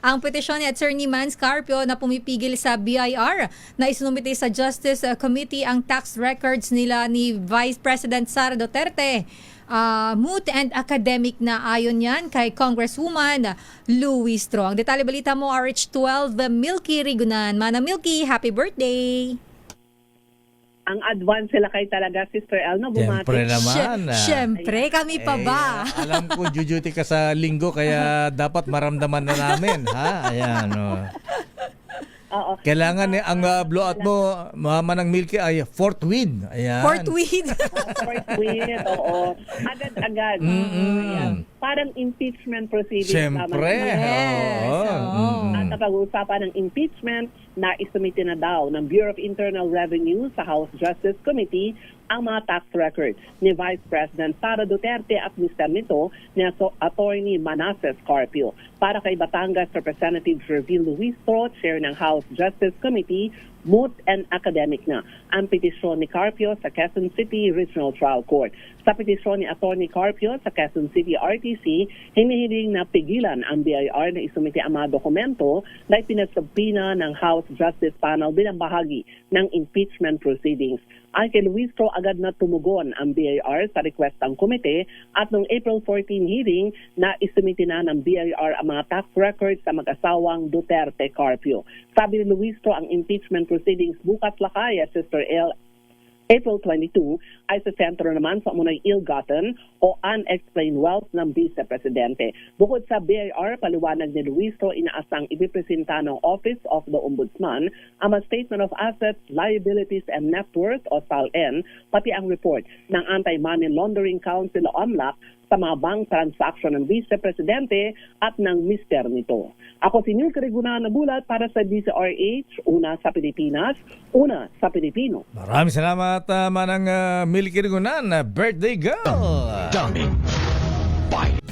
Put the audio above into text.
ang petisyon ni Attorney Mans Carpio na pumipigil sa BIR na isinumite sa Justice Committee ang tax records nila ni Vice President Sara Duterte. Moot and academic na ayon yan kay Congresswoman Louie Strong. Detalye balita mo, RH12, Milky Rigunan. Mana Milky, happy birthday! Ang advance sila kay talaga, Sister El, no? Bumati. Siyempre naman. Siyempre, kami pa ba? Alam ko, duty ka sa linggo, kaya dapat maramdaman na namin. Ha? Ayan. Oo. Kailangan ang blowout mo, Manang Milky, ay fourth win. Ayan. Fourth win. First win, oo. Agad-agad. Ayan. Parang impeachment proceedings. Siyempre. Yes. Oo. At napag-uusapan ng impeachment na isumite na daw ng Bureau of Internal Revenue sa House Justice Committee ang mga tax records ni Vice President Sara Duterte at Mr. nito ni Attorney Manasseh Carpio. Para kay Batangas Representative Jervil Luistro, Chair ng House Justice Committee, moot and academic na ang petisyon ni Carpio sa Quezon City Regional Trial Court. Sa petisyon ni Attorney Carpio sa Quezon City RTC, hinihiling na pigilan ang BIR na isumite ang mga dokumento na ipinagsabina ng House Justice Panel bilang bahagi ng impeachment proceedings. Ay kay Luistro, agad na tumugon ang BIR sa request ng komite at noong April 14 hearing na isumite na ng BIR ang mga tax records sa mag-asawang Duterte Carpio. Sabi ni Luistro, ang impeachment proceedings bukas lakay, Sister L, April 22 ay sa sentro naman sa umunay ill-gotten o unexplained wealth ng Vice Presidente. Bukod sa BIR, paliwanag ni Luistro, inaasang ibipresenta ng Office of the Ombudsman ang Statement of Assets, Liabilities and Net Worth o SALN, pati ang report ng Anti-Money Laundering Council o AMLAC sa mga bank transaction ng Vice Presidente at ng mister nito. Ako si Milky Rigunan na bulat para sa DZRH, una sa Pilipinas, una sa Pilipino. Maraming salamat, Manang Milky Rigunan. Birthday girl! Dummy. Bye.